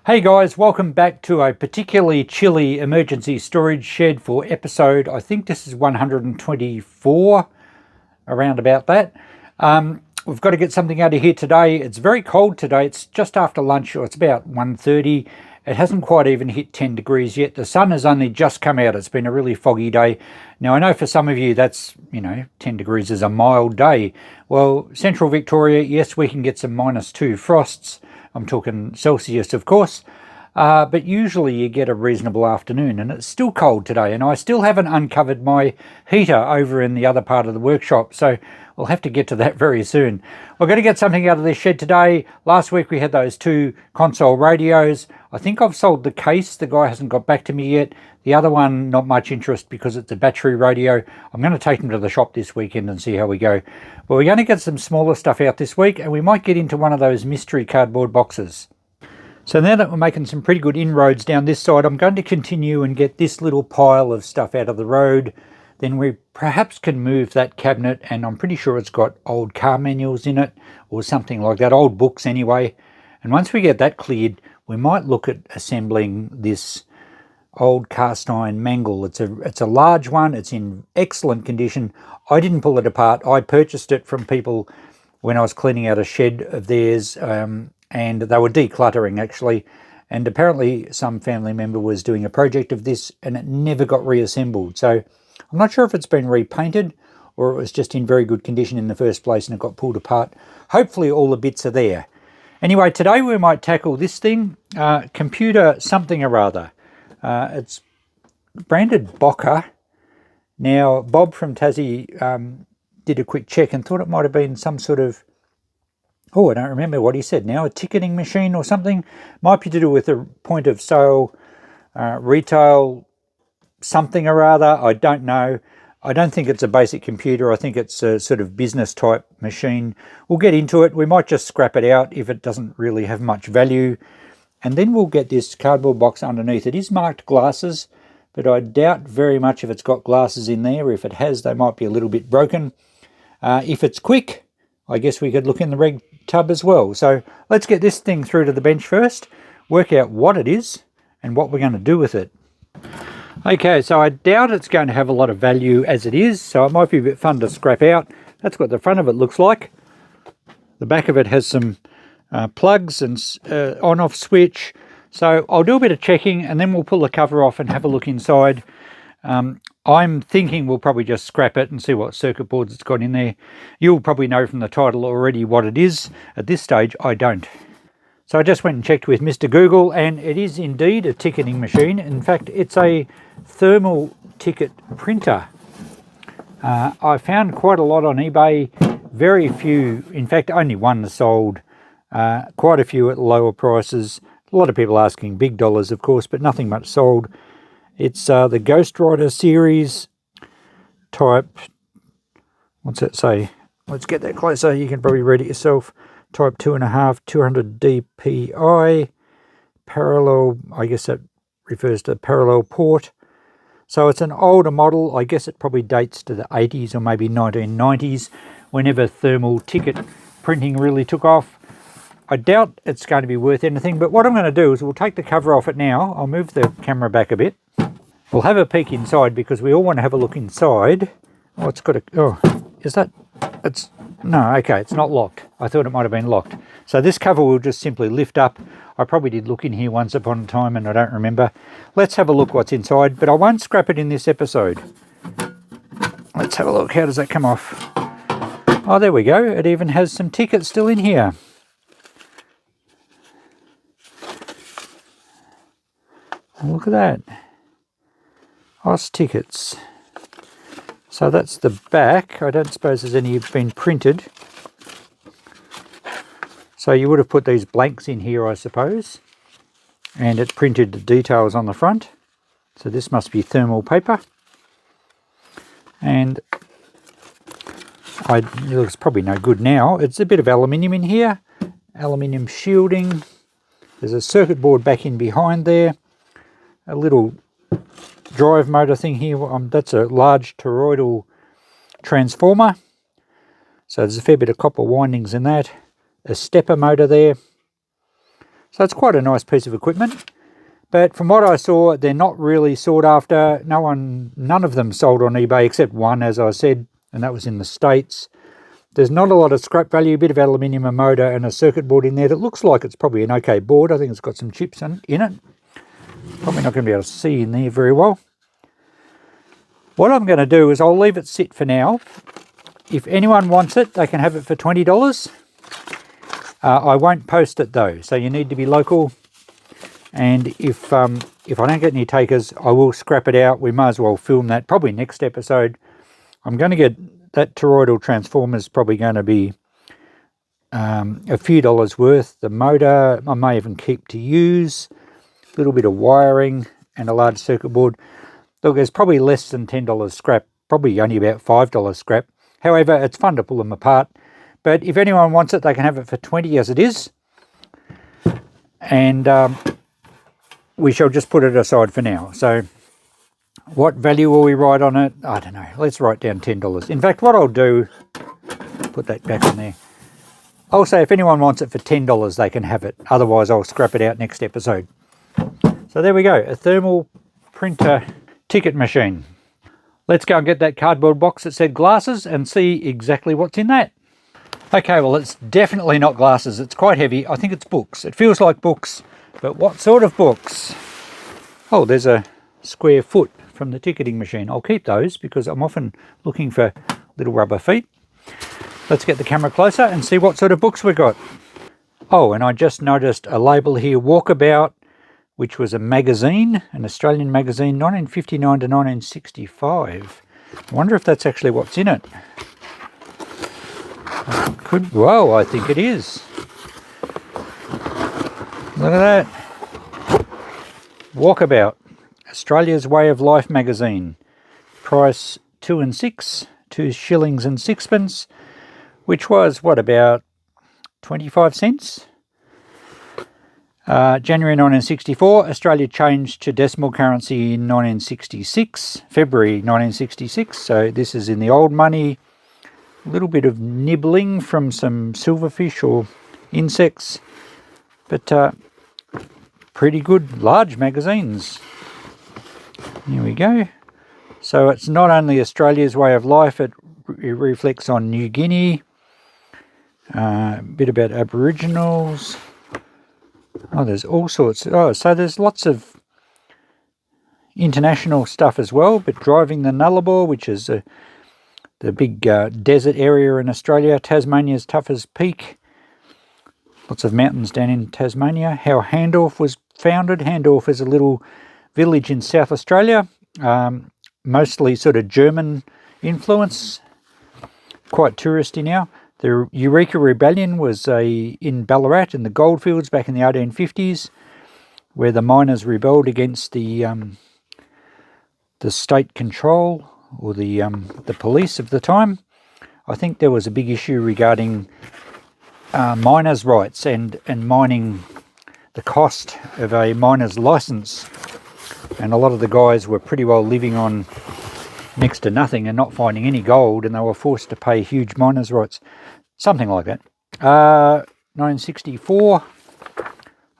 Hey guys, welcome back to a particularly chilly emergency storage shed for episode, I think this is 124, around about that. We've got to get something out of here today. It's very cold today. It's just after lunch, or it's about 1:30. It hasn't quite even hit 10 degrees yet. The sun has only just come out. It's been a really foggy day. Now, I know for some of you that's, 10 degrees is a mild day. Well, central Victoria, yes, we can get some -2 frosts. I'm talking Celsius, of course. But usually you get a reasonable afternoon, and it's still cold today, and I still haven't uncovered my heater over in the other part of the workshop, so we'll have to get to that very soon. We're going to get something out of this shed today. Last week we had those 2 console radios. I think I've sold the case. The guy hasn't got back to me yet. The other one, not much interest because it's a battery radio. I'm going to take them to the shop this weekend and see how we go. But we're going to get some smaller stuff out this week, and we might get into one of those mystery cardboard boxes. So now that we're making some pretty good inroads down this side, I'm going to continue and get this little pile of stuff out of the road. Then we perhaps can move that cabinet, and I'm pretty sure it's got old car manuals in it or something like that, old books anyway. And once we get that cleared, we might look at assembling this old cast iron mangle. It's a large one. It's in excellent condition. I didn't pull it apart. I purchased it from people when I was cleaning out a shed of theirs, and they were decluttering actually, and apparently some family member was doing a project of this and it never got reassembled. So I'm not sure if it's been repainted or it was just in very good condition in the first place and it got pulled apart. Hopefully all the bits are there. Anyway, today we might tackle this thing, computer something or other. It's branded Bocker. Now, Bob from Tassie did a quick check and thought it might have been some sort of, I don't remember what he said now, a ticketing machine or something. Might be to do with a point of sale, retail something or other. I don't know. I don't think it's a basic computer. I think it's a sort of business type machine. We'll get into it. We might just scrap it out if it doesn't really have much value. And then we'll get this cardboard box underneath. It is marked glasses, but I doubt very much if it's got glasses in there. If it has, they might be a little bit broken. If it's quick, I guess we could look in the reg tub as well. So let's get this thing through to the bench first, work out what it is and what we're going to do with it. Okay, so I doubt it's going to have a lot of value as it is, so it might be a bit fun to scrap out. That's what the front of it looks like. The back of it has some plugs and on-off switch. So I'll do a bit of checking and then we'll pull the cover off and have a look inside. I'm thinking we'll probably just scrap it and see what circuit boards it's got in there. You'll probably know from the title already what it is. At this stage, I don't. So I just went and checked with Mr. Google, and it is indeed a ticketing machine. In fact, it's a thermal ticket printer. I found quite a lot on eBay. Very few, in fact, only one sold. Quite a few at lower prices. A lot of people asking big dollars, of course, but nothing much sold. It's the Ghost Rider series type, what's that say? Let's get that closer, you can probably read it yourself. Type 2.5, 200 dpi, parallel, I guess that refers to parallel port. So it's an older model. I guess it probably dates to the 80s or maybe 1990s, whenever thermal ticket printing really took off. I doubt it's going to be worth anything, but what I'm going to do is we'll take the cover off it now. I'll move the camera back a bit. We'll have a peek inside because we all want to have a look inside. Oh, it's got a, is that, no, okay, it's not locked. I thought it might have been locked. So this cover will just simply lift up. I probably did look in here once upon a time and I don't remember. Let's have a look what's inside, but I won't scrap it in this episode. Let's have a look. How does that come off? Oh, there we go. It even has some tickets still in here. Look at that. OS tickets. So that's the back. I don't suppose there's any been printed. So you would have put these blanks in here, I suppose. And it printed the details on the front. So this must be thermal paper. And it looks probably no good now. It's a bit of aluminium in here. Aluminium shielding. There's a circuit board back in behind there. A little drive motor thing here. That's a large toroidal transformer. So there's a fair bit of copper windings in that. A stepper motor there. So it's quite a nice piece of equipment. But from what I saw, they're not really sought after. None of them sold on eBay except one, as I said, and that was in the States. There's not a lot of scrap value, a bit of aluminium, a motor and a circuit board in there that looks like it's probably an okay board. I think it's got some chips in it. Probably not going to be able to see in there very well. What I'm going to do is I'll leave it sit for now. If anyone wants it, they can have it for $20. I won't post it though, so you need to be local. And if I don't get any takers, I will scrap it out. We might as well film that probably next episode. I'm going to get that toroidal transformer is probably going to be a few dollars worth. The motor I may even keep to use. A little bit of wiring and a large circuit board. Look, there's probably less than $10 scrap. Probably only about $5 scrap. However, it's fun to pull them apart. But if anyone wants it, they can have it for $20 as it is. And we shall just put it aside for now. So what value will we write on it? I don't know. Let's write down $10. In fact, what I'll do, put that back in there. I'll say if anyone wants it for $10, they can have it. Otherwise, I'll scrap it out next episode. So there we go. A thermal printer ticket machine. Let's go and get that cardboard box that said glasses and see exactly what's in that. Okay, well, it's definitely not glasses. It's quite heavy. I think it's books. It feels like books. But what sort of books? Oh, there's a square foot from the ticketing machine. I'll keep those because I'm often looking for little rubber feet. Let's get the camera closer and see what sort of books we got. Oh, and I just noticed a label here, Walkabout, which was a magazine, an Australian magazine, 1959 to 1965. I wonder if that's actually what's in it. Whoa, I think it is. Look at that. Walkabout, Australia's Way of Life magazine. Price 2 and 6, 2 shillings and 6pence, which was, what, about 25 cents? January 1964, Australia changed to decimal currency in 1966, February 1966. So this is in the old money. A little bit of nibbling from some silverfish or insects. But pretty good large magazines. Here we go. So it's not only Australia's way of life, it reflects on New Guinea, a bit about Aboriginals. Oh, there's all sorts. Oh, so there's lots of international stuff as well, but driving the Nullarbor, which is the big desert area in Australia, Tasmania's toughest peak. Lots of mountains down in Tasmania. How Handorf was founded. Handorf is a little village in South Australia, mostly sort of German influence, quite touristy now. The Eureka Rebellion was in Ballarat in the goldfields back in the 1850s, where the miners rebelled against the state control or the police of the time. I think there was a big issue regarding miners' rights and mining, the cost of a miner's license, and a lot of the guys were pretty well living on next to nothing and not finding any gold, and they were forced to pay huge miners' rights, something like that. 1964,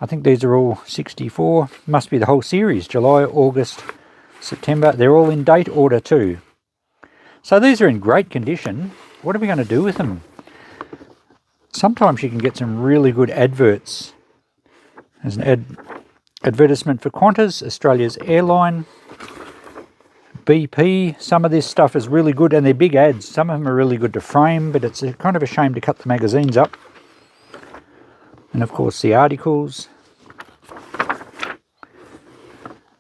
I think these are all 64, must be the whole series, July, August, September. They're all in date order too. So these are in great condition. What are we going to do with them? Sometimes you can get some really good adverts. There's an advertisement for Qantas, Australia's airline, BP. Some of this stuff is really good, and they're big ads. Some of them are really good to frame, but it's kind of a shame to cut the magazines up. And of course the articles.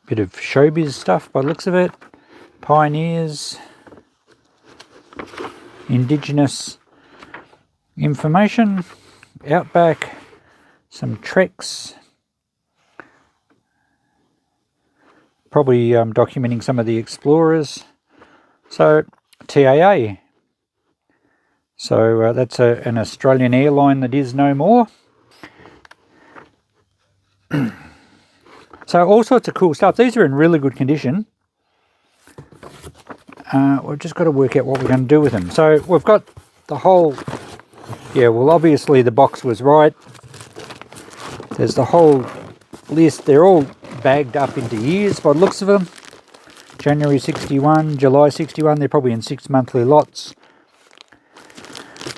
Bit of showbiz stuff by the looks of it. Pioneers. Indigenous information. Outback. Some treks. Probably documenting some of the explorers. So TAA. So that's an Australian airline that is no more. So all sorts of cool stuff. These are in really good condition. We've just got to work out what we're going to do with them. So we've got the whole, yeah, well obviously the box was right. There's the whole list. They're all bagged up into years by the looks of them. January 61, July 61, they're probably in 6 monthly lots.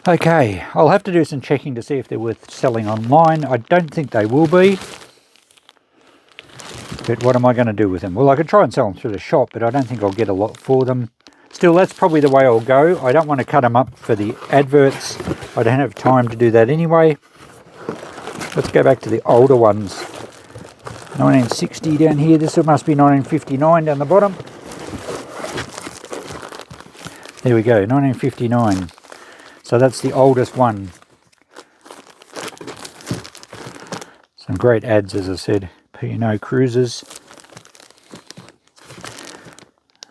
Okay, I'll have to do some checking to see if they're worth selling online. I don't think they will be. But what am I going to do with them? Well, I could try and sell them through the shop, but I don't think I'll get a lot for them. Still, that's probably the way I'll go. I don't want to cut them up for the adverts. I don't have time to do that anyway. Let's go back to the older ones. 1960 down here. This must be 1959 down the bottom. There we go, 1959. So that's the oldest one. Some great ads, as I said. P&O Cruises.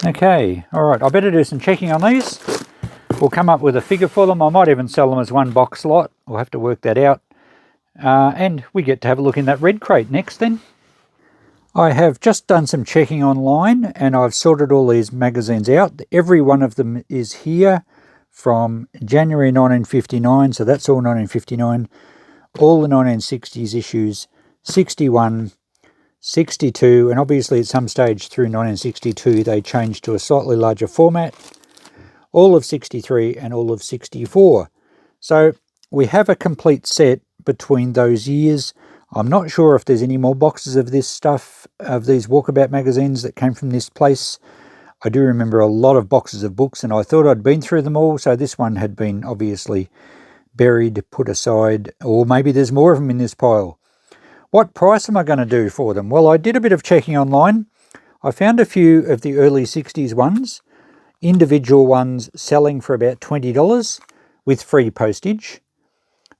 Okay, alright, I better do some checking on these. We'll come up with a figure for them. I might even sell them as one box lot. We'll have to work that out. And we get to have a look in that red crate next then. I have just done some checking online and I've sorted all these magazines out. Every one of them is here from January 1959, so that's all 1959. All the 1960s issues, 61, 62, and obviously at some stage through 1962 they changed to a slightly larger format. All of 63 and all of 64. So we have a complete set between those years. I'm not sure if there's any more boxes of this stuff, of these Walkabout magazines that came from this place. I do remember a lot of boxes of books and I thought I'd been through them all, so this one had been obviously buried, put aside, or maybe there's more of them in this pile. What price am I going to do for them? Well, I did a bit of checking online. I found a few of the early 60s ones, individual ones selling for about $20 with free postage.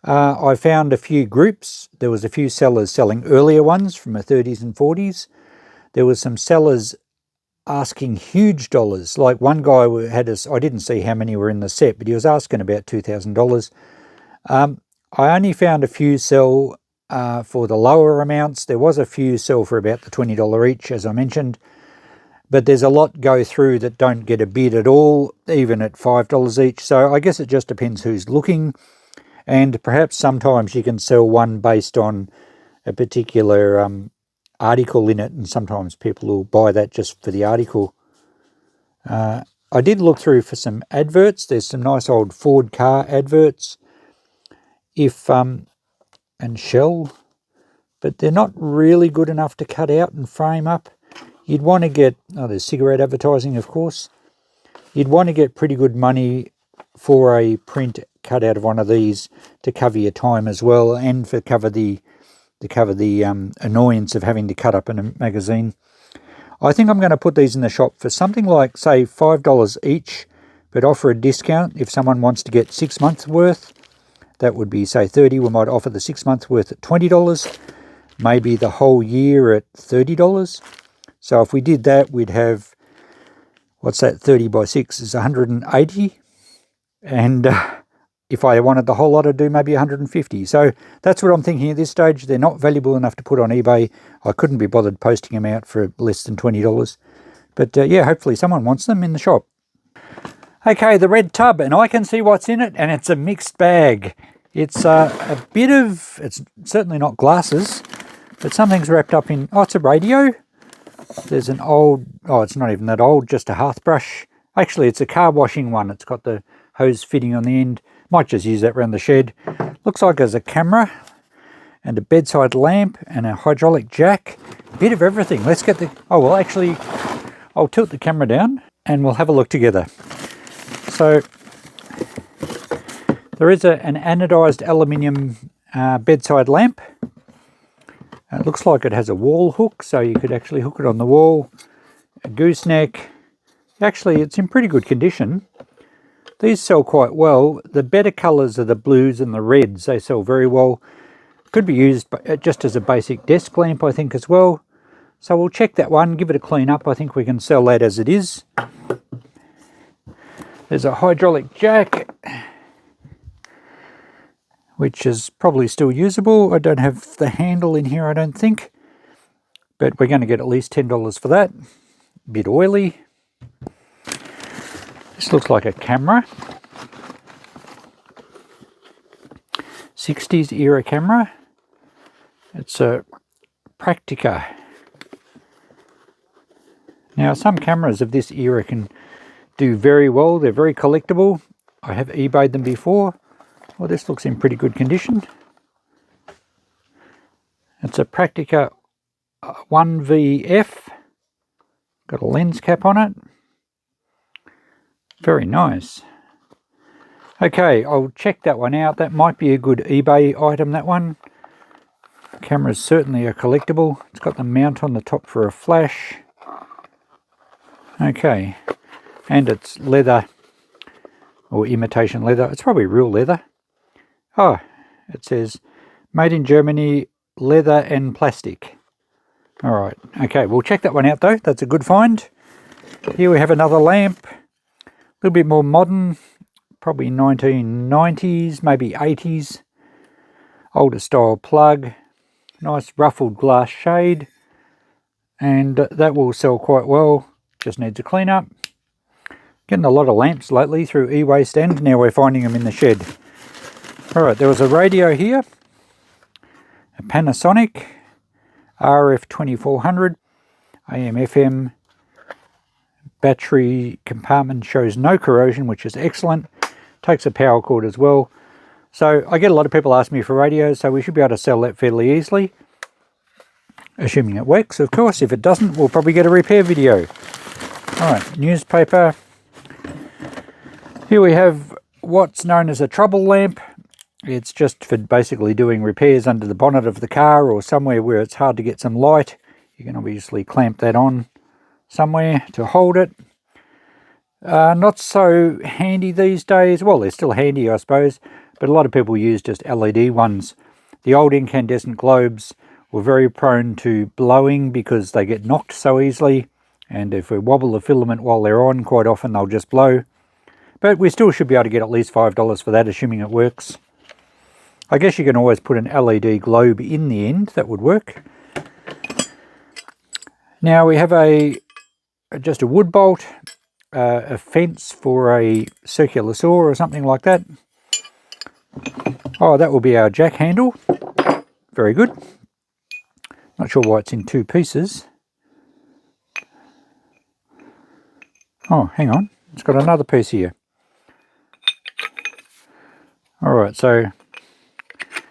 I found a few groups. There was a few sellers selling earlier ones from the 30s and 40s. There was some sellers asking huge dollars. Like one guy had I didn't see how many were in the set, but he was asking about $2,000. I only found a few sell for the lower amounts. There was a few sell for about the $20 each, as I mentioned. But there's a lot go through that don't get a bid at all, even at $5 each. So I guess it just depends who's looking. And perhaps sometimes you can sell one based on a particular article in it, and sometimes people will buy that just for the article. I did look through for some adverts. There's some nice old Ford car adverts, and Shell, but they're not really good enough to cut out and frame up. You'd want to get, there's cigarette advertising, of course. You'd want to get pretty good money for a print cut out of one of these to cover your time as well, and for cover the annoyance of having to cut up in a magazine. I think I'm going to put these in the shop for something like, say, $5 each, but offer a discount if someone wants to get 6 months worth. That would be, say, $30. We might offer the 6 months worth at $20, maybe the whole year at $30. So if we did that, we'd have, what's that, 30 by 6 is 180. And if I wanted the whole lot, I'd do maybe 150. So that's what I'm thinking at this stage. They're not valuable enough to put on eBay. I couldn't be bothered posting them out for less than $20. But yeah, hopefully someone wants them in the shop. Okay, the red tub, and I can see what's in it, and it's a mixed bag. It's a bit of, it's certainly not glasses, but something's wrapped up in, it's a radio. There's an old, it's not even that old, just a hearth brush. Actually, it's a car washing one. It's got the hose fitting on the end. Might just use that around the shed. Looks like there's a camera and a bedside lamp and a hydraulic jack. Bit of everything. Let's get the, actually, I'll tilt the camera down and we'll have a look together. So there is an anodized aluminium bedside lamp. It looks like it has a wall hook, so you could actually hook it on the wall. A gooseneck. Actually, it's in pretty good condition. These sell quite well. The better colours are the blues and the reds. They sell very well. Could be used just as a basic desk lamp, I think, as well. So we'll check that one, give it a clean up. I think we can sell that as it is. There's a hydraulic jack, which is probably still usable. I don't have the handle in here, I don't think. But we're going to get at least $10 for that. A bit oily. This looks like a camera. 60s era camera. It's a Practica. Now some cameras of this era can do very well. They're very collectible. I have eBayed them before. Well, this looks in pretty good condition. It's a Practica 1VF. Got a lens cap on it. Very nice. Okay, I'll check that one out. That might be a good eBay item, that one. Camera's certainly a collectible. It's got the mount on the top for a flash. Okay, and it's leather, or imitation leather. It's probably real leather. Oh, it says made in Germany, leather and plastic. All right, okay, we'll check that one out though. That's a good find. Here we have another lamp, a little bit more modern, probably 1990s, maybe 80s. Older style plug, nice ruffled glass shade, and that will sell quite well. Just needs a clean up. Getting a lot of lamps lately through e-waste, and now we're finding them in the shed. Alright, there was a radio here, a Panasonic RF2400, AM FM, battery compartment shows no corrosion, which is excellent. Takes a power cord as well. So I get a lot of people ask me for radios, so we should be able to sell that fairly easily. Assuming it works, of course. If it doesn't, we'll probably get a repair video. Alright, newspaper. Here we have what's known as a trouble lamp. It's just for basically doing repairs under the bonnet of the car or somewhere where it's hard to get some light. You can obviously clamp that on somewhere to hold it. Not so handy these days. Well, they're still handy, I suppose, but a lot of people use just LED ones. The old incandescent globes were very prone to blowing because they get knocked so easily, and if we wobble the filament while they're on, quite often they'll just blow. But we still should be able to get at least $5 for that, assuming it works. I guess you can always put an LED globe in the end. That would work. Now we have just a wood bolt, a fence for a circular saw or something like that. Oh, that will be our jack handle. Very good. Not sure why it's in two pieces. Oh, hang on. It's got another piece here. Alright, so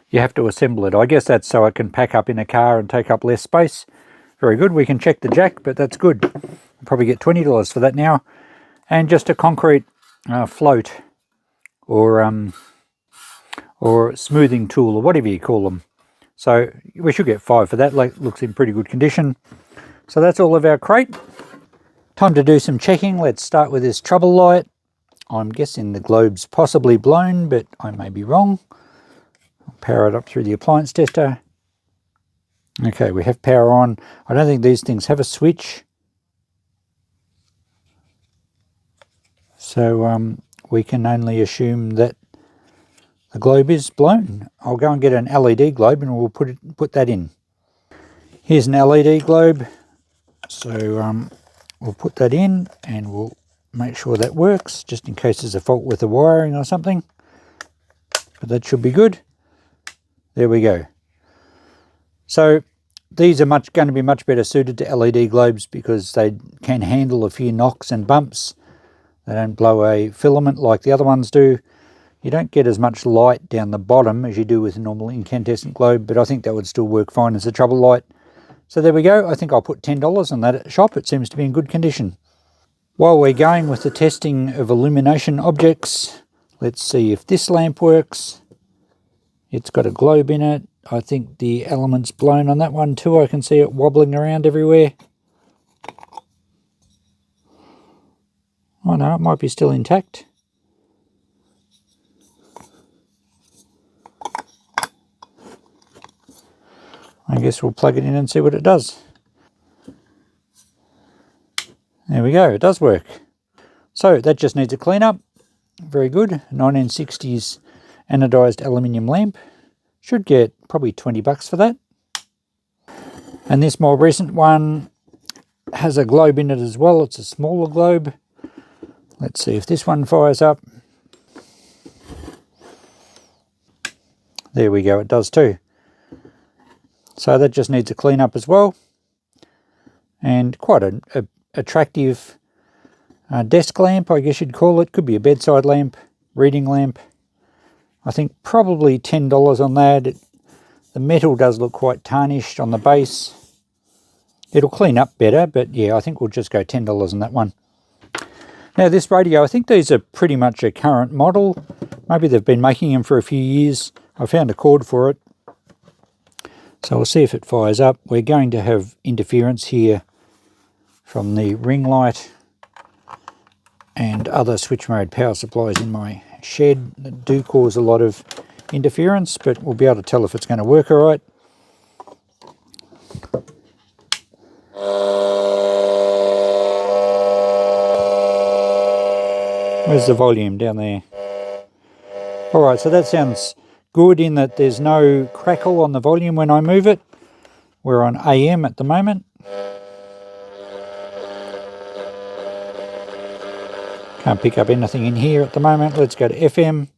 you have to assemble it. I guess that's so it can pack up in a car and take up less space. Very good. We can check the jack, but that's good. We'll probably get $20 for that now. And just a concrete float or smoothing tool or whatever you call them. So we should get $5 for that. Looks in pretty good condition. So that's all of our crate. Time to do some checking. Let's start with this trouble light. I'm guessing the globe's possibly blown, but I may be wrong. I'll power it up through the appliance tester. Okay, we have power on. I don't think these things have a switch. So we can only assume that the globe is blown. I'll go and get an LED globe and we'll put that in. Here's an LED globe. So we'll put that in and we'll make sure that works, just in case there's a fault with the wiring or something. But that should be good. There we go. So these are going to be much better suited to LED globes because they can handle a few knocks and bumps. They don't blow a filament like the other ones do. You don't get as much light down the bottom as you do with a normal incandescent globe, but I think that would still work fine as a trouble light. So there we go. I think I'll put $10 on that at the shop. It seems to be in good condition. While we're going with the testing of illumination objects, let's see if this lamp works. It's got a globe in it. I think the element's blown on that one too. I can see it wobbling around everywhere. Oh no, it might be still intact. I guess we'll plug it in and see what it does. There we go, it does work. So that just needs a clean up. Very good. 1960s anodized aluminium lamp. Should get probably $20 for that. And this more recent one has a globe in it as well. It's a smaller globe. Let's see if this one fires up. There we go, it does too. So that just needs a clean up as well. And quite an attractive desk lamp, I guess you'd call it. Could be a bedside lamp, reading lamp. I think probably $10 on that. The metal does look quite tarnished on the base. It'll clean up better, but yeah, I think we'll just go $10 on that one. Now this radio, I think these are pretty much a current model. Maybe they've been making them for a few years. I found a cord for it. So we'll see if it fires up. We're going to have interference here from the ring light and other switch mode power supplies in my shed that do cause a lot of interference, but we'll be able to tell if it's going to work all right. Where's the volume? Down there. All right, so that sounds good in that there's no crackle on the volume when I move it. We're on AM at the moment. Can't pick up anything in here at the moment. Let's go to FM.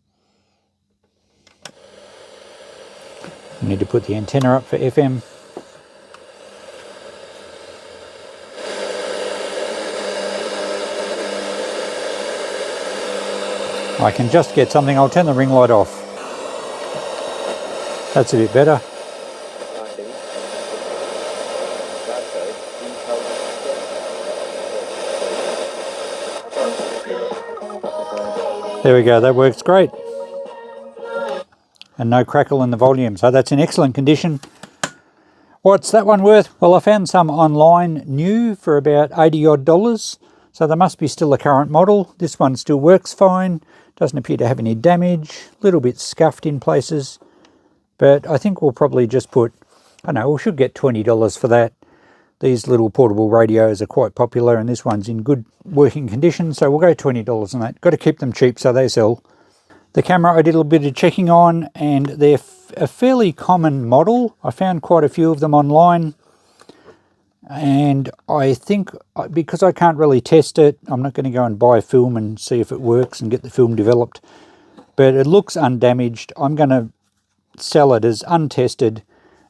I need to put the antenna up for FM. I can just get something. I'll turn the ring light off. That's a bit better. There we go, that works great. And no crackle in the volume, so that's in excellent condition. What's that one worth? Well, I found some online new for about $80 odd, so there must be still a current model. This one still works fine, doesn't appear to have any damage, a little bit scuffed in places, but I think we'll probably just put, I don't know, we should get $20 for that. These little portable radios are quite popular, and this one's in good working condition, so we'll go $20 on that. Got to keep them cheap so they sell. The camera I did a little bit of checking on, and they're a fairly common model. I found quite a few of them online, and I think because I can't really test it, I'm not going to go and buy film and see if it works and get the film developed. But it looks undamaged. I'm going to sell it as untested,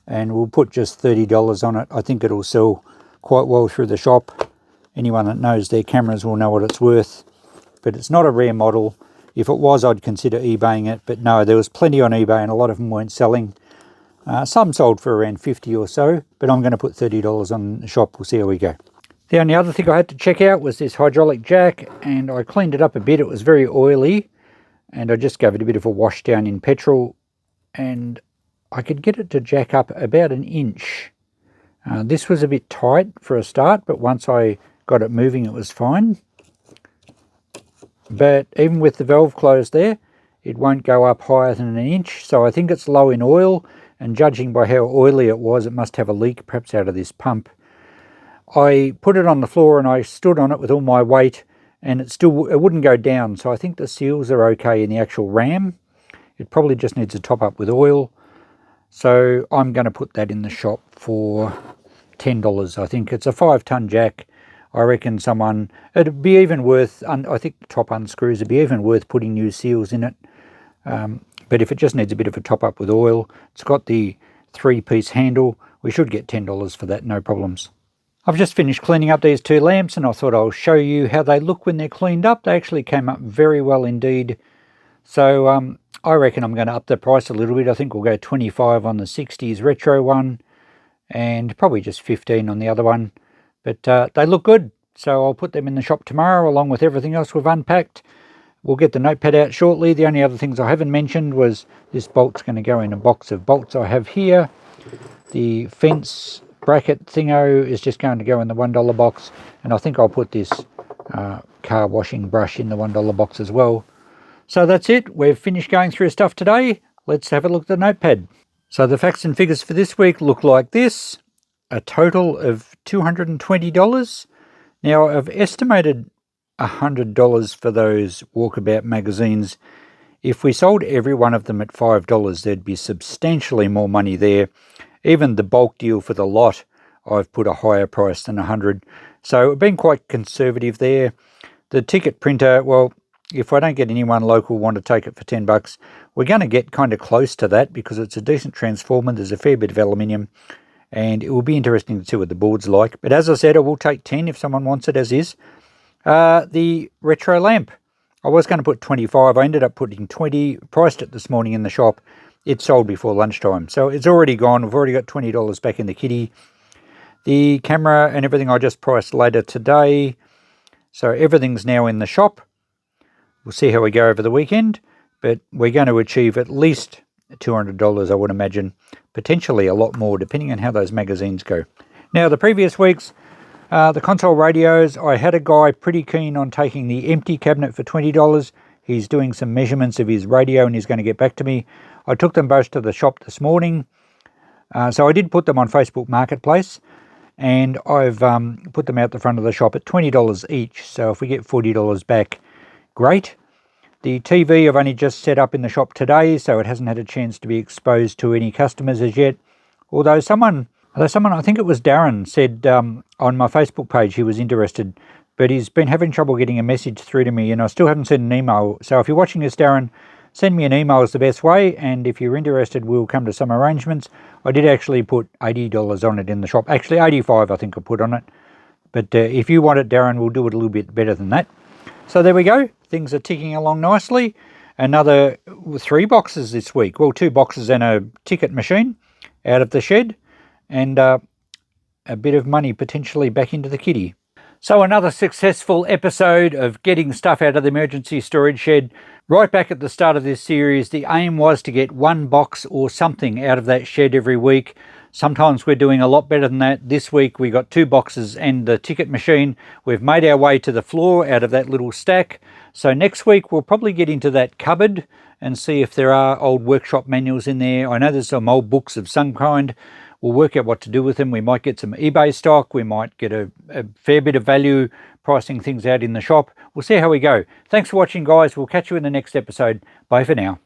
and we'll put just $30 on it. I think it'll sell quite well through the shop. Anyone that knows their cameras will know what it's worth, but it's not a rare model. If it was, I'd consider eBaying it, but no, there was plenty on eBay and a lot of them weren't selling. Some sold for around 50 or so, but I'm going to put $30 on the shop. We'll see how we go. The only other thing I had to check out was this hydraulic jack, and I cleaned it up a bit. It was very oily, and I just gave it a bit of a wash down in petrol, and I could get it to jack up about an inch. This was a bit tight for a start, but once I got it moving, it was fine. But even with the valve closed there, it won't go up higher than an inch. So I think it's low in oil, and judging by how oily it was, it must have a leak perhaps out of this pump. I put it on the floor and I stood on it with all my weight, and it wouldn't go down. So I think the seals are okay in the actual ram. It probably just needs a top up with oil. So I'm going to put that in the shop for $10. I think it's a 5-ton jack. I reckon it'd be even worth, I think the top unscrews would be even worth putting new seals in it. But if it just needs a bit of a top up with oil, it's got the 3-piece handle, we should get $10 for that, no problems. I've just finished cleaning up these 2 lamps, and I thought I'll show you how they look when they're cleaned up. They actually came up very well indeed. So I reckon I'm going to up the price a little bit. I think we'll go 25 on the 60s retro one, and probably just 15 on the other one. But they look good, so I'll put them in the shop tomorrow along with everything else we've unpacked. We'll get the notepad out shortly. The only other things I haven't mentioned was this bolt's going to go in a box of bolts I have here. The fence bracket thingo is just going to go in the $1 box, and I think I'll put this car washing brush in the $1 box as well. So that's it. We've finished going through stuff today. Let's have a look at the notepad. So the facts and figures for this week look like this. A total of $220. Now I've estimated $100 for those Walkabout magazines. If we sold every one of them at $5, there'd be substantially more money there. Even the bulk deal for the lot, I've put a higher price than $100. So we've been quite conservative there. The ticket printer, well, if I don't get anyone local want to take it for $10, we're going to get kind of close to that because it's a decent transformer. There's a fair bit of aluminium, and it will be interesting to see what the board's like. But as I said, I will take 10 if someone wants it as is. The retro lamp, I was going to put 25. I ended up putting 20. Priced it this morning in the shop. It sold before lunchtime, so it's already gone. We've already got $20 back in the kitty. The camera and everything I just priced later today. So everything's now in the shop. We'll see how we go over the weekend, but we're going to achieve at least $200, I would imagine. Potentially a lot more, depending on how those magazines go. Now, the previous weeks, the console radios, I had a guy pretty keen on taking the empty cabinet for $20. He's doing some measurements of his radio and he's going to get back to me. I took them both to the shop this morning. So I did put them on Facebook Marketplace, and I've put them out the front of the shop at $20 each. So if we get $40 back, great. The TV I've only just set up in the shop today, so it hasn't had a chance to be exposed to any customers as yet. Although someone, I think it was Darren, said on my Facebook page he was interested, but he's been having trouble getting a message through to me, and I still haven't sent an email. So if you're watching this, Darren, send me an email is the best way, and if you're interested, we'll come to some arrangements. I did actually put $80 on it in the shop. Actually, $85 I think I put on it. But if you want it, Darren, we'll do it a little bit better than that. So there we go. Things are ticking along nicely. Another 3 boxes this week. Well, 2 boxes and a ticket machine out of the shed, and a bit of money potentially back into the kitty. So another successful episode of getting stuff out of the emergency storage shed. Right back at the start of this series, the aim was to get 1 box or something out of that shed every week. Sometimes we're doing a lot better than that. This week we got 2 boxes and the ticket machine. We've made our way to the floor out of that little stack. So next week we'll probably get into that cupboard and see if there are old workshop manuals in there. I know there's some old books of some kind. We'll work out what to do with them. We might get some eBay stock. We might get a fair bit of value pricing things out in the shop. We'll see how we go. Thanks for watching, guys. We'll catch you in the next episode. Bye for now.